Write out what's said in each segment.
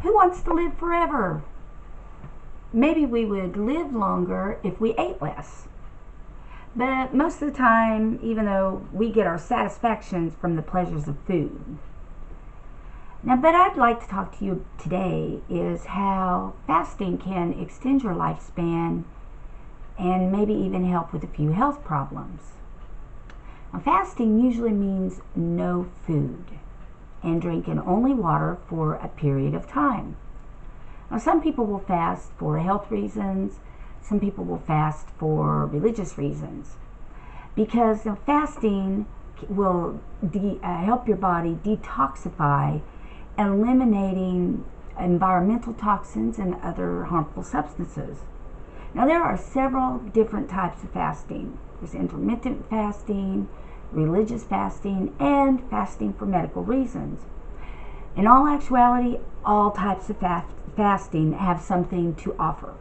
Who wants to live forever? Maybe we would live longer if we ate less. But most of the time, even though we get our satisfactions from the pleasures of food. Now, but I'd like to talk to you today is how fasting can extend your lifespan and maybe even help with a few health problems. Now, fasting usually means no food and drinking only water for a period of time. Now, some people will fast for health reasons, some people will fast for religious reasons, because fasting will help your body detoxify, eliminating environmental toxins and other harmful substances. Now, there are several different types of fasting. There's intermittent fasting, religious fasting, and fasting for medical reasons. In all actuality, all types of fasting have something to offer.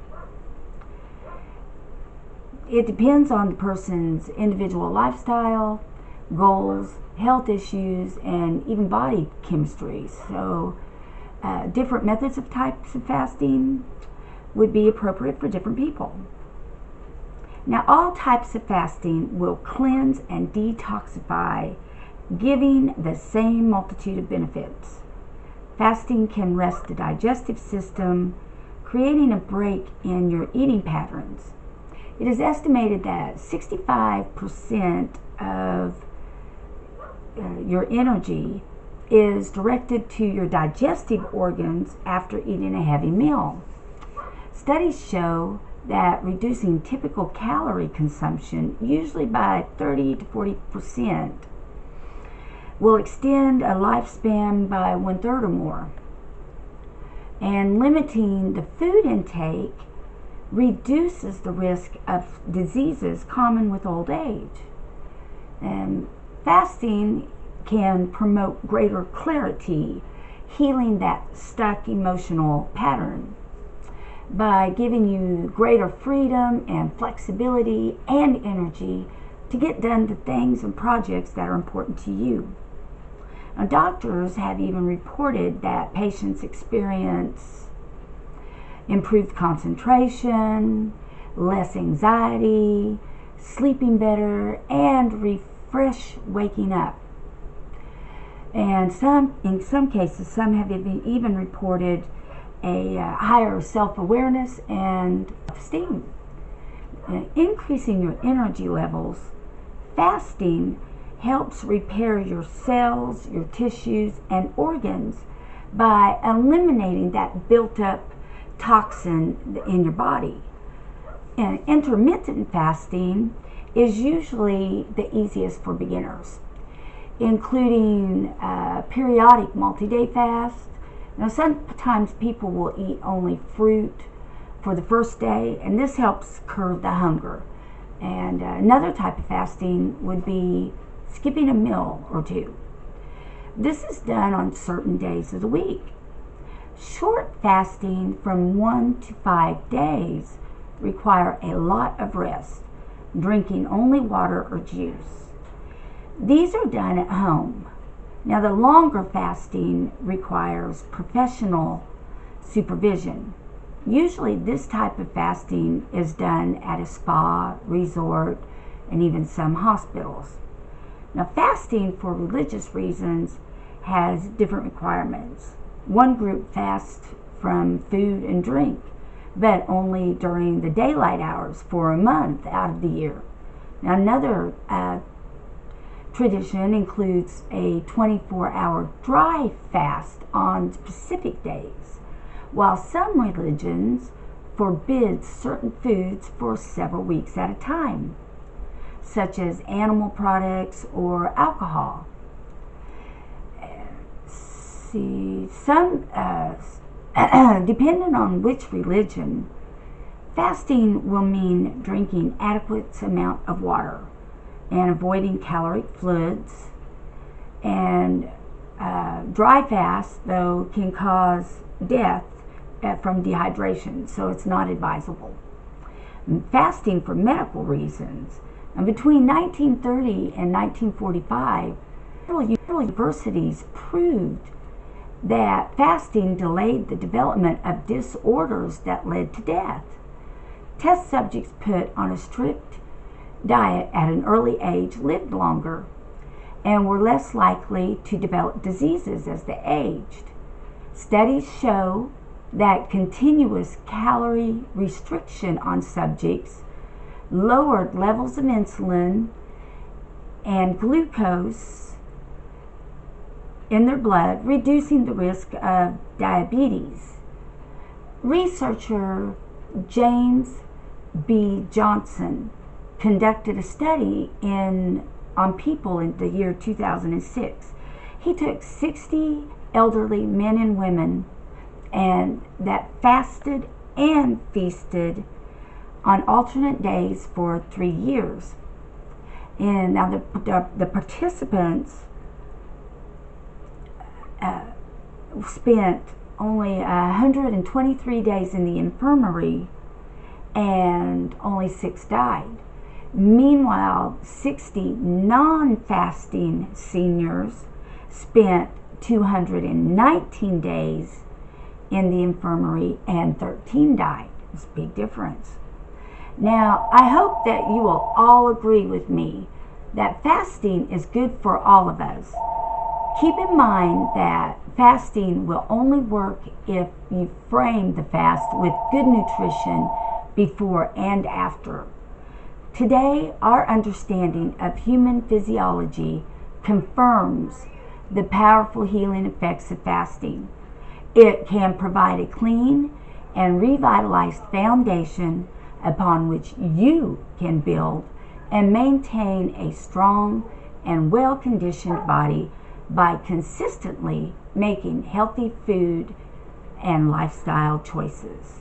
It depends on the person's individual lifestyle, goals, health issues, and even body chemistry. So different methods of types of fasting would be appropriate for different people. Now, all types of fasting will cleanse and detoxify, giving the same multitude of benefits. Fasting can rest the digestive system, creating a break in your eating patterns. It is estimated that 65% of your energy is directed to your digestive organs after eating a heavy meal. Studies show that reducing typical calorie consumption, usually by 30 to 40%, will extend a lifespan by 1/3 or more. And limiting the food intake reduces the risk of diseases common with old age. And fasting can promote greater clarity, healing that stuck emotional pattern by giving you greater freedom and flexibility and energy to get done the things and projects that are important to you. Now, doctors have even reported that patients experience improved concentration, less anxiety, sleeping better, and refresh waking up. And in some cases, some have even reported a higher self-awareness and esteem. Increasing your energy levels, fasting helps repair your cells, your tissues, and organs by eliminating that built-up toxin in your body. And intermittent fasting is usually the easiest for beginners, including periodic multi-day fast. Now, sometimes people will eat only fruit for the first day, and this helps curb the hunger. And another type of fasting would be skipping a meal or two. This is done on certain days of the week. Short fasting from 1 to 5 days require a lot of rest, drinking only water or juice. These are done at home. Now, the longer fasting requires professional supervision. Usually this type of fasting is done at a spa, resort, and even some hospitals. Now, fasting for religious reasons has different requirements. One group fasts from food and drink, but only during the daylight hours for a month out of the year. Now, another tradition includes a 24-hour dry fast on specific days, while some religions forbid certain foods for several weeks at a time, such as animal products or alcohol. Depending on which religion, fasting will mean drinking adequate amount of water and avoiding caloric fluids. And dry fast, though, can cause death from dehydration, so it's not advisable. Fasting for medical reasons. And between 1930 and 1945, several universities proved that fasting delayed the development of disorders that led to death. Test subjects put on a strict diet at an early age lived longer and were less likely to develop diseases as they aged. Studies show that continuous calorie restriction on subjects lowered levels of insulin and glucose in their blood, reducing the risk of diabetes. Researcher James B. Johnson conducted a study on people in the year 2006. He took 60 elderly men and women and that fasted and feasted on alternate days for 3 years. And now the participants spent only 123 days in the infirmary and only 6 died. Meanwhile, 60 non-fasting seniors spent 219 days in the infirmary and 13 died. It's a big difference. Now, I hope that you will all agree with me that fasting is good for all of us. Keep in mind that fasting will only work if you frame the fast with good nutrition before and after. Today, our understanding of human physiology confirms the powerful healing effects of fasting. It can provide a clean and revitalized foundation upon which you can build and maintain a strong and well-conditioned body by consistently making healthy food and lifestyle choices.